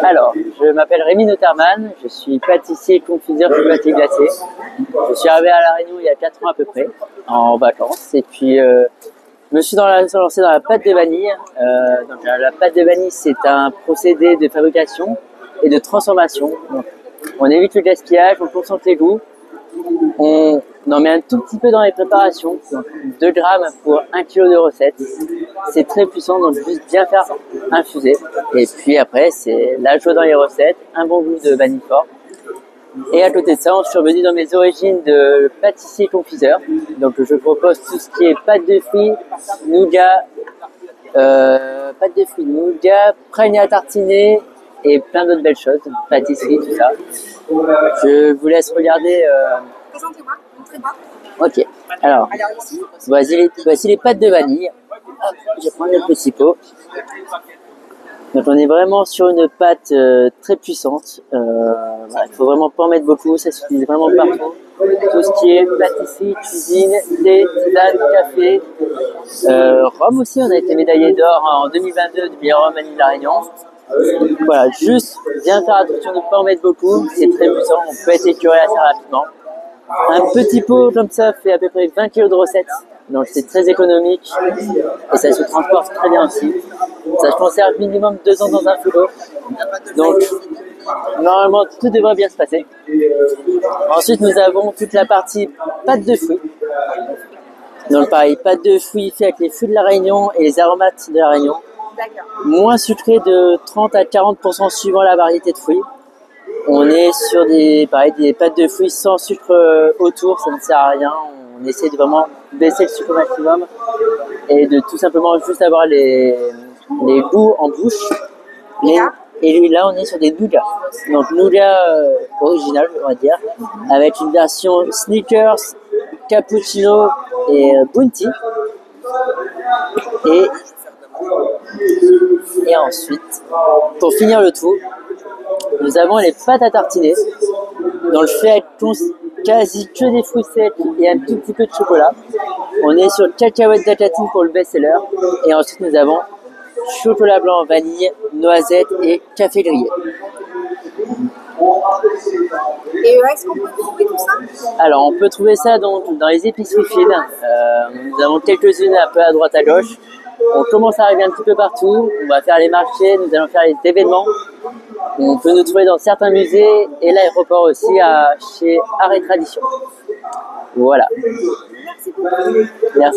Alors, je m'appelle Rémi Noterman, je suis pâtissier confiseur chocolatier glacé. Je suis arrivé à La Réunion il y a 4 ans à peu près, en vacances, et puis je me suis lancé dans la pâte de vanille. Donc, la pâte de vanille, c'est un procédé de fabrication et de transformation. Donc, on évite le gaspillage, on concentre les goûts, on en met un tout petit peu dans les préparations, donc 2 grammes pour 1 kg de recette. C'est très puissant, donc juste bien faire infuser. Et puis après, c'est la joie dans les recettes, un bon goût de vanille fort. Et à côté de ça, je suis revenu dans mes origines de pâtissier confiseur. Donc je propose tout ce qui est pâte de fruits, nougat, praliné à tartiner et plein d'autres belles choses, pâtisserie, tout ça. Je vous laisse regarder. Présentez-moi, montrez-moi. Ok, alors, Ici, voici les pâtes de vanille. Hop, je vais prendre le petit pot. Donc on est vraiment sur une pâte très puissante. Voilà, il faut vraiment pas en mettre beaucoup, ça s'utilise vraiment partout. Tout ce qui est pâtisserie, cuisine, thé, tisane, café, rhum aussi. On a été médaillé d'or en 2022 du meilleur rhum vanille de La Réunion. Voilà, juste bien faire attention de ne pas en mettre beaucoup. C'est très puissant, on peut être écœuré assez rapidement. Un petit pot comme ça fait à peu près 20 kg de recettes, donc c'est très économique et ça se transporte très bien aussi. Ça se conserve minimum 2 ans dans un frigo, donc normalement tout devrait bien se passer. Ensuite nous avons toute la partie pâte de fruits. Donc pareil, pâte de fruits fait avec les fruits de La Réunion et les aromates de La Réunion. Moins sucré de 30 à 40% suivant la variété de fruits. On est sur des pâtes de fruits sans sucre autour, ça ne sert à rien. On essaie de vraiment baisser le sucre au maximum et de tout simplement juste avoir les goûts en bouche. Et là, on est sur des nougats. Donc nougat original, on va dire, avec une version sneakers, cappuccino et bounty. Et ensuite, pour finir le tout, nous avons les pâtes à tartiner. Dans le fait quasi que des fruits secs et un tout petit peu de chocolat. On est sur cacahuètes d'acatine pour le best-seller. Et ensuite, nous avons chocolat blanc, vanille, noisette et café grillé. Et est-ce qu'on peut trouver tout ça? Alors, on peut trouver ça dans les épiceries fines. Nous avons quelques-unes un peu à droite à gauche. On commence à arriver un petit peu partout. On va faire les marchés, nous allons faire les événements. On peut nous trouver dans certains musées et l'aéroport aussi chez Art et Tradition. Voilà. Merci beaucoup. Merci.